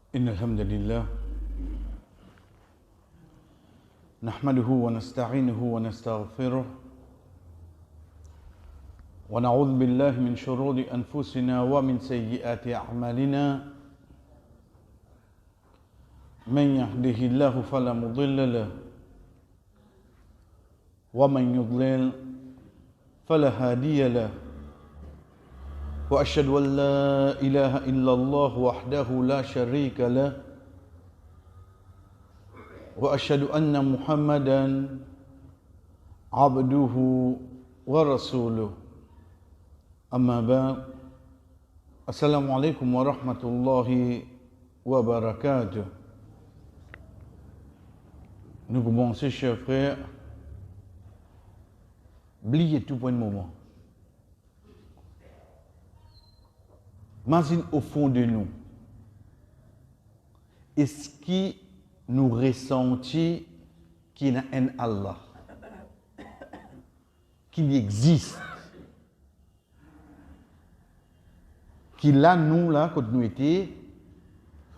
إن الحمد لله نحمده ونستعينه ونستغفره ونعوذ بالله من شرور أنفسنا ومن سيئات أعمالنا من يهده الله فلا مضل له ومن يضلل فلا هادي له وأشهد أن لا إله إلا الله وحده لا شريك له وأشهد أن محمدا عبده ورسوله أما بعد السلام عليكم ورحمة الله وبركاته. Nous commençons, chers frères, oubliez tout point de moment. Imagine au fond de nous, est-ce que nous ressentons qu'il y a un Allah, qu'il existe, qu'il a nous là, quand nous étions,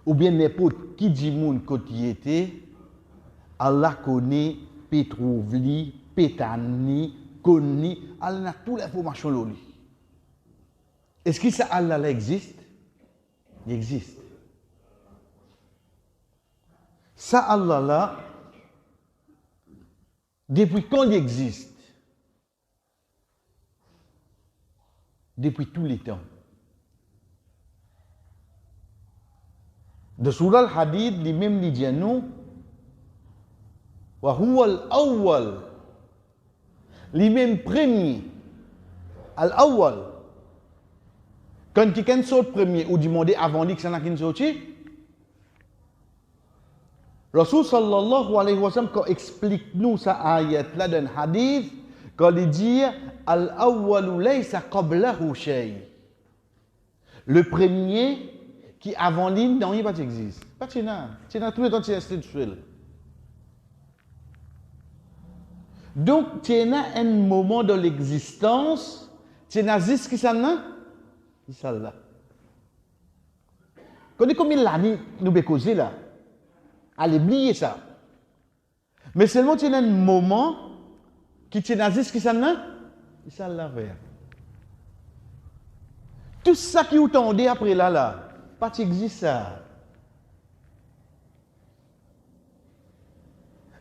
ou bien n'importe qui dit monde quand il était, Allah connaît, peut trouver, peut amener, connaît, Allah a toute l'information là. Est-ce que ça Allah là existe? Il existe. Ça Allah là, depuis quand il existe? Depuis tous les temps. De Surah Al-Hadid, lui-même dit à nous, wa huwa al-awwal, lui-même premier, al-awwal. Quand quelqu'un sort premier ou demander avant lui que ça n'a qu'une sortie, Rasul sallallahu alayhi wa sallam, quand explique nous sa ayat là dans le hadith, quand il dit al-awwalu laysa qablahu shay. Le premier qui avant lui, non, il pas existe. Pas de china. China tout le temps c'est intellectuel. Donc, tu as un moment de l'existence, tu as juste qui ça n'a? Inch'Allah. Quand combien d'années nous avons causé là? Allez, oubliez ça. Mais seulement tu as un moment qui tu as juste qui ça n'a? Inch'Allah. Tout ça qui vous tendez après là, pas existe ça.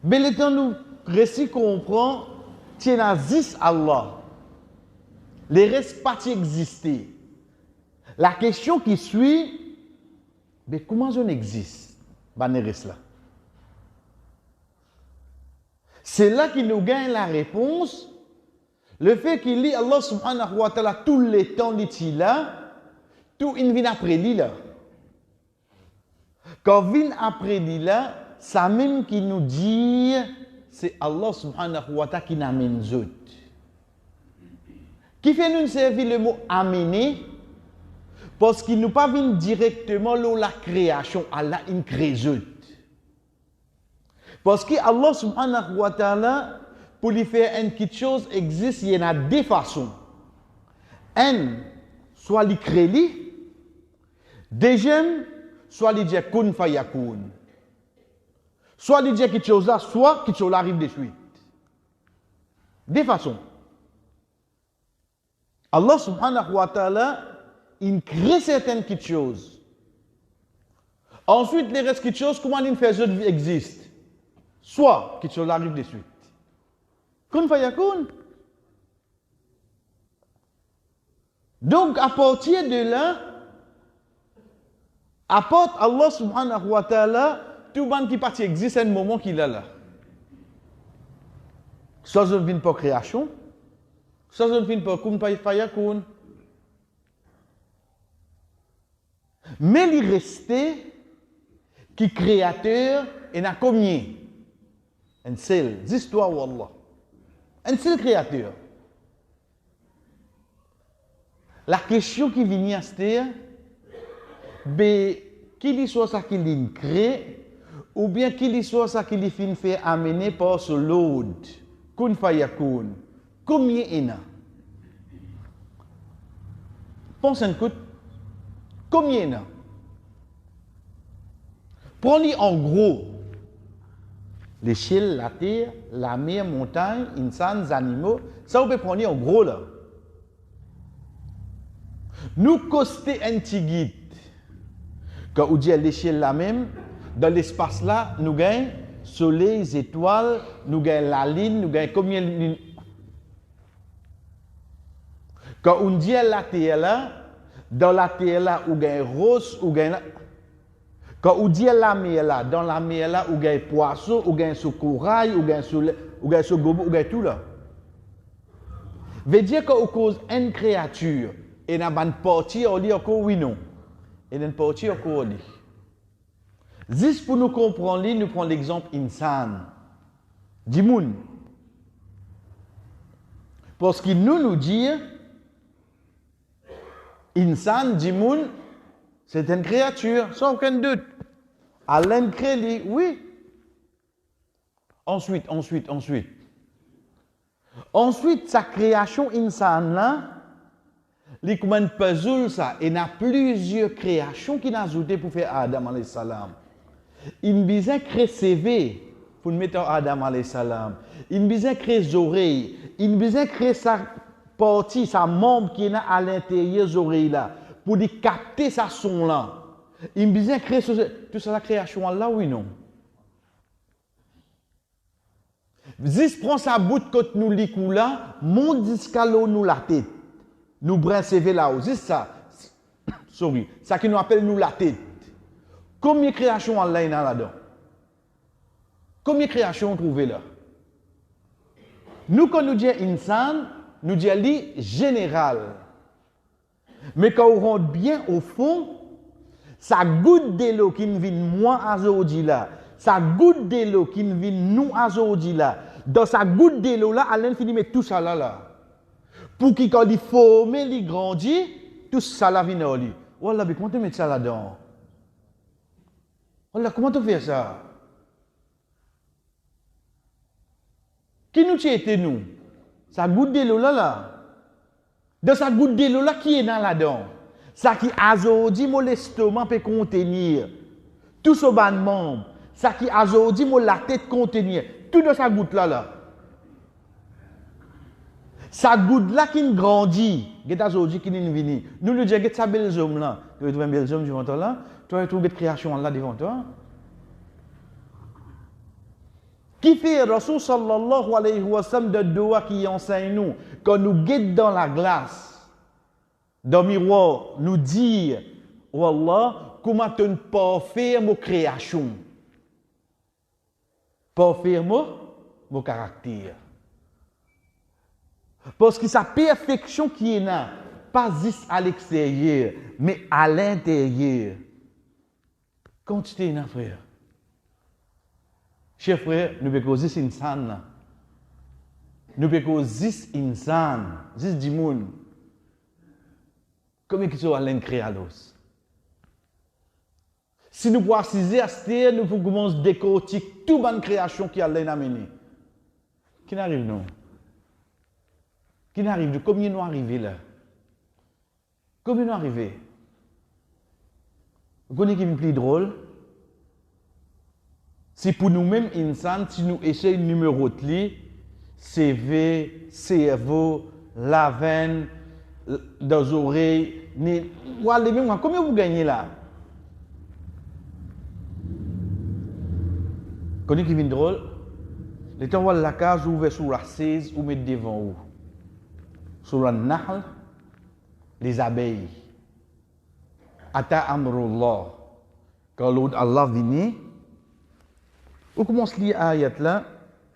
Mais le temps nous récit comprend, tu as juste Allah. Les restes pas exister. La question qui suit, mais comment on existe? Là. C'est là qu'il nous gagne la réponse. Le fait qu'il lit Allah subhanahu wa ta'ala tout le temps, dit là, tout il vient après lui là. Quand vient après lui là, ça même qui nous dit, c'est Allah subhanahu wa ta'ala qui nous amène zot. Qui fait nous servir le mot amener? Parce qu'il nous pas vient directement là la création, Allah une création. Parce que Allah subhanahu wa ta'ala, pour lui faire une petite chose existe, il y en a deux façons. Un, soit il crée lui. Deuxième, soit il dit kun fayakun. Soit il dit quelque chose là, soit quelque chose là arrive de suite. Deux façons. Allah subhanahu wa ta'ala, il crée certaines petites choses. Ensuite, les restes petites choses, comment il fait que vie existe? Soit quelque chose arrive de suite. Kun fayakun. Donc, à partir de là, apporte Allah subhanahu wa ta'ala, tout le monde qui parti existe à un moment qu'il a là. Soit je ne viens pas création, soit je ne viens pas kun fayakun. Mais il restait qui créateur et n'a combien? Un seul, d'histoire wallah. Un seul créateur. La question qui vient à c'est qu'il soit ça qu'il crée ou bien qu'il soit ça qu'il finit fait amener par ce l'autre. Kun fayakun. Combien il y en a? Pense un coup. Combien il y en a? Prenez en gros l'échelle, la terre, la mer, montagne, insan, les animaux. Ça, vous pouvez prendre en gros là. Nous coster un petit guide. Quand on dit à l'échelle la même, dans l'espace là, nous gagnons soleil, les étoiles, nous gagnons la ligne, nous gagnons combien de lignes. Quand on dit à la terre là, dans la terre là, on gagne rose, on gagne. Quand on dit à la mer là, dans la mer là, on gagne poisson, on gagne ce corail, on gagne ce gobo, on gagne tout là. Veut dire qu'on cause une créature et n'a pas une partie, on dit encore oui non. Et une partie encore on dit. Juste pour nous comprendre, nous prenons l'exemple insan. Dimoun. Parce qu'il nous dit, insan, dimoun, c'est une créature, sans aucun doute. Alain crée, oui. Ensuite, sa création insan là, il comme un puzzle ça, et il y a plusieurs créations qui ont ajouté pour faire Adam alayhi salam. Il besoin créer CV pour mettre Adam alayhi salam. Il besoin créer les oreilles. Il besoin créer sa partie, sa membre qui est à l'intérieur des oreilles là, pour capter sa son là. Il besoin créer tout ça la création là, oui non. Juste prend sa bout de côté nous likou là, monte jusqu'à l'eau nous la tête. Nous brin CV là, juste ça. Sorry, ça qui nous appelle nous la tête. Combien de créations Allah y a là-dedans? Combien de créations on trouve là? Nous, quand nous disons insan, nous disons général. Mais quand on rentre bien au fond, ça goutte de l'eau qui vient moi à Zodi là, ça goutte de l'eau qui vient nous à Zodi là, dans sa goutte de l'eau là, à l'infini, mais tout ça là. Pour qu'il quand il forme, il grandit, tout ça là vient au lit. Wallah, mais comment tu mets ça là-dedans? Wallah, comment tu fais ça? Qui nous était nous? Ça goutte de l'eau là. Dans sa goutte de l'eau là, qui est dans là-dedans? Ça qui azodi mon l'estomac peut contenir. Tout ce ban membre. Ça qui azodi mon la tête contenir. Tout dans sa goutte là. Sa goutte là qui grandit. Get azodi qui n'est venu. Nous lui disons, get sa belle homme là. Tu veux trouver un bel homme devant toi là? Tu vas trouver une création là devant toi. Qui fait Rasul sallallahu alayhi wa sallam de doigts qui enseigne nous, quand nous guettons dans la glace, dans le miroir, nous dire, oh Allah, comment tu ne peux faire mon création? Pas faire mon caractère. Parce que sa perfection qui est là, pas juste à l'extérieur, mais à l'intérieur. Quand tu es là, frère. Chers frères, nous pouvons dire insan. Nous pouvons dire insan, dire du monde. Comment ils sont allés créer à l'os? Si nous pouvons assister à cette terre, nous pouvons commencer à décortiquer toute bonne création qui a amené. Qui n'arrive non? Qui n'arrive? Combien nous arrivés là? Combien nous arrivés? Vous connaissez qui est plus drôle? C'est pour nous-mêmes, insan, si nous essayons de numéroter, CV, cerveau, la veine, dans les oreilles, combien vous gagnez là? Vous connaissez qui vient drôle? Les temps où la case ouverte sur la 16, ou mettre devant vous. Sur la nahl, les abeilles. Ata amrullah. Quand l'autre Allah vient, on commence à lire l'ayat là.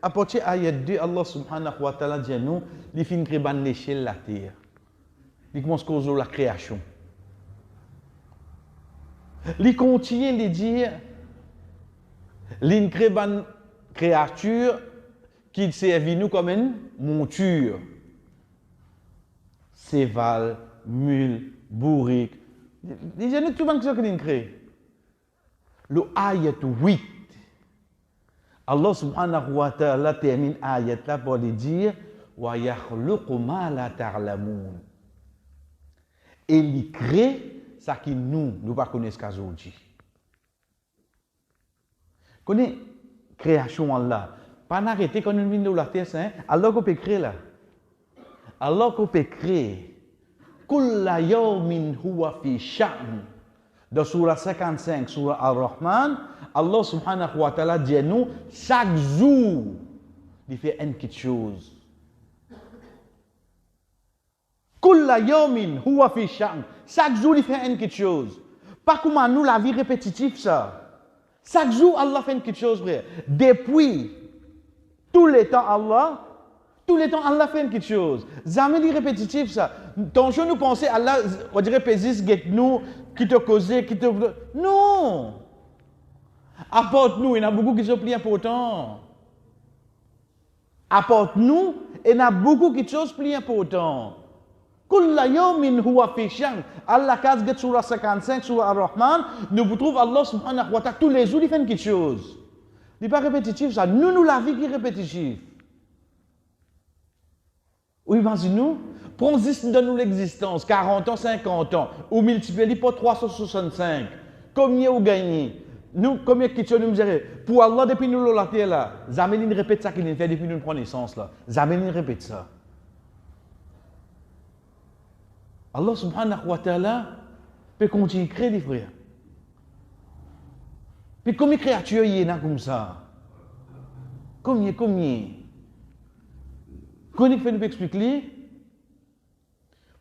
À partir de l'ayat 2, Allah subhanahu wa ta'ala dit à nous, il finit de créer l'échelle de la terre. Il commence à causer la création. Il continue de dire, il crée une créature qui servait nous comme une monture. Cheval, mule, bourrique. Il dit, nous tout le monde qu'il crée. Le ayat 8. Allah subhanahu wa ta'ala termine ayat là pour lui dire wa yakhluqu ma la ta'lamun. Et il crée ça qui nous pas connaissons qu'aujourd'hui. Connais création Allah. Pas n'arrêter quand on vient de la terre, hein? Allah qu'on peut créer là. Allah qu'on peut créer. Kulla yawmin huwa fi sha'n. Dans surah 55, surah Ar-Rahman, Allah subhanahu wa ta'ala dit à nous, chaque jour, il fait une petite chose. Kulla yawmin huwa fi sha'n. Chaque jour, il fait une petite chose. Pas comme nous, la vie répétitive, ça. Chaque jour, Allah fait une petite chose, frère. Depuis tous les temps, Allah fait une petite chose. Jamais dit répétitif, ça. Ton jour, nous pensons, Allah, on dirait, pésis, get nous, qui te cause, qui te. Non! Apporte-nous, il y en a beaucoup qui sont plus importants. Apporte-nous, il y en a beaucoup qui sont plus importants. Kulla yawmin huwa fi sha'n. Allah kaze get surah 55, surah Ar-Rahman, nous trouvons Allah subhanahu wa ta'ala tous les jours, il fait une petite chose. Il n'est pas répétitif, ça. Nous, la vie qui est répétitive. Oui, imaginez-nous, prends 10, donne-nous l'existence, 40 ans, 50 ans, ou multipliez par 365. Combien vous gagnez? Nous, combien de questions nous dirons? Pour Allah, depuis nous la terre là, jamais il répète ça qu'il fait depuis nous prenons naissance là. Jamais il répète ça. Allah subhanahu wa ta'ala peut continuer à créer des frères. Puis combien de créatures il y en a comme ça? Combien? Qu'on fait nous expliquer?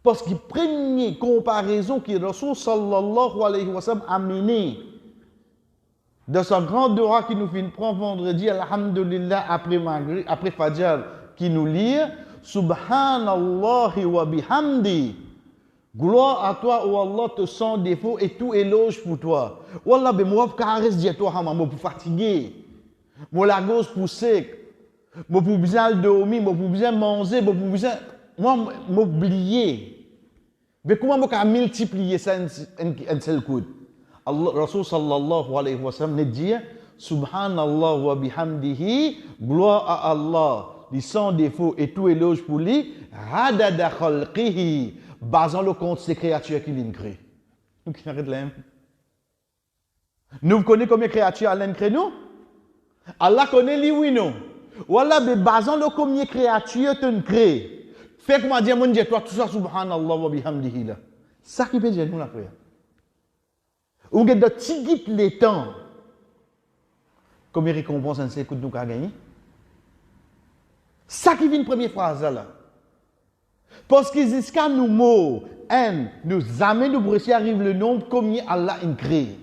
Parce que première comparaison que Rasul sallallahu alayhi wa sallam a menée de sa grande dora qui nous fait prendre vendredi, alhamdulillah, après Fajr, qui nous lit, Subhanallah wa bihamdi. Gloire à toi, oh Allah, te sans défaut et tout éloge pour toi. Wallah, ben moi, caresse dis toi, moi, pour fatiguer. Moi, la gauche pour sec. Moi, pour bien dormir, moi, pour bien manger, moi, pour bien. Moi, m'oublier. Mais comment moi, je multiplier ça en seul coup? Allah, Rasul sallallahu alayhi wa sallam, nous dit, Subhanallah wa bihamdihi, gloire à Allah, les sans défaut et tout éloge pour lui, radada khalqihi. Basant le compte ces créatures qu'il a créées. Nous qui arrêtons là. Nous connaissons combien de créatures Allah a créées nous? Allah connaît lui oui non. Voilà, mais basant le combien de créatures tu as créées. Fais comment dire mon Dieu toi tout ça subhanallah wa bihamdihi là. Ça qui peut dire nous la prière. Ou que de tigit les temps. Combien de récompenses on sait que nous avons gagné? Ça qui vient une première phrase là. Parce que jusqu'à nous mots, nous jamais nous brûler arrive le nombre combien Allah a créé.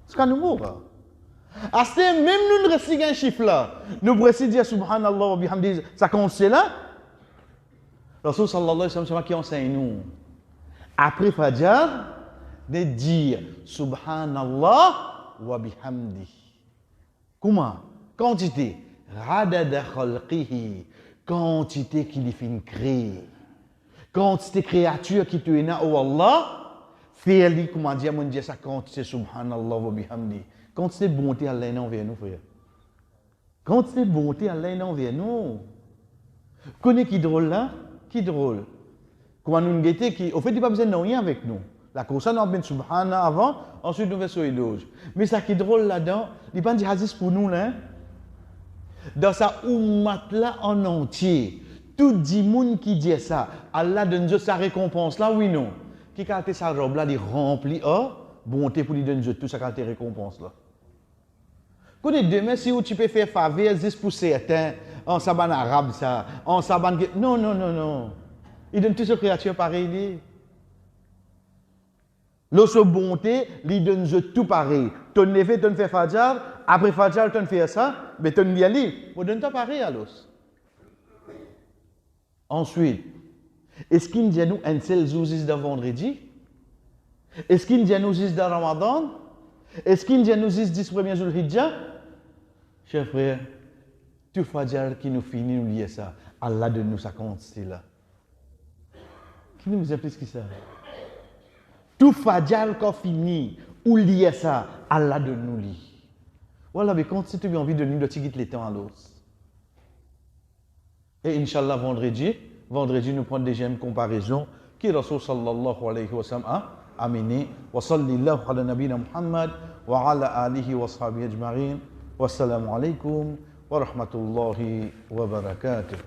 Jusqu'à nous mots. À ce même nous ne recevons un chiffre là. Nous brûler dire subhanallah wa bihamdi. Ça compte là. Rasul sallallahu alayhi wa sallam qui enseigne nous. Après Fajr, de dire subhanallah wa bihamdi. Comment? Quantité. Radada khalqihi. Quantité qu'il fait créer. Quantité créature qui te est là, oh Allah, fais-lui, comment dire, mon Dieu, ça quantité, subhanallah wa bihamdi. Quantité bonté, Allah est envers nous, frère. Quantité bonté, Allah est envers nous. Connais qui drôle là? Qui drôle? Comment nous guetter qui, au fait, il n'y a pas besoin de rien avec nous. La course, on a bien subhanallah avant, ensuite nous faisons éloge. Mais ça qui est drôle là-dedans, il n'y a pas de hadith pour nous là. Dans sa ummat là en entier, tout dit moun qui dit ça, Allah donne sa récompense là, oui non. Qui a sa robe là, il remplit, oh, bonté pour lui donner tout ça qui récompense là. Connais demain si tu peux faire faveur juste pour certains, en saban arabe ça, en saban non. Il donne toutes ces créatures pareilles. L'autre bonté, il donne tout pareil. Ton neveu, ton fait Fajr, après Fajr, ton fait ça, mais ton bien lui, il donne tout pareil à l'os. Ensuite, est-ce qu'il dit à nous un seul jour de vendredi? Est-ce qu'il dit à nous de Ramadan? Est-ce qu'il dit à nous 10 premiers jours de Hijjah? Chers frères, tout Fajr qui nous finit, nous lier ça. Allah donne nous sa quantité là. Qui nous a plus que ça? Tout Fajr qu'on finit, ou lié ça, Allah de nous lit. Voilà, mais quand tu as envie de nous, tu quittes les temps à l'autre. Et Inch'Allah, vendredi, nous prenons déjà une comparaison qui Rasul sallallahu alayhi wa sallam a amené. Wa sallallahu ala nabina Muhammad وعلى آله وصحبه أجمعين والسلام عليكم ورحمة الله وبركاته.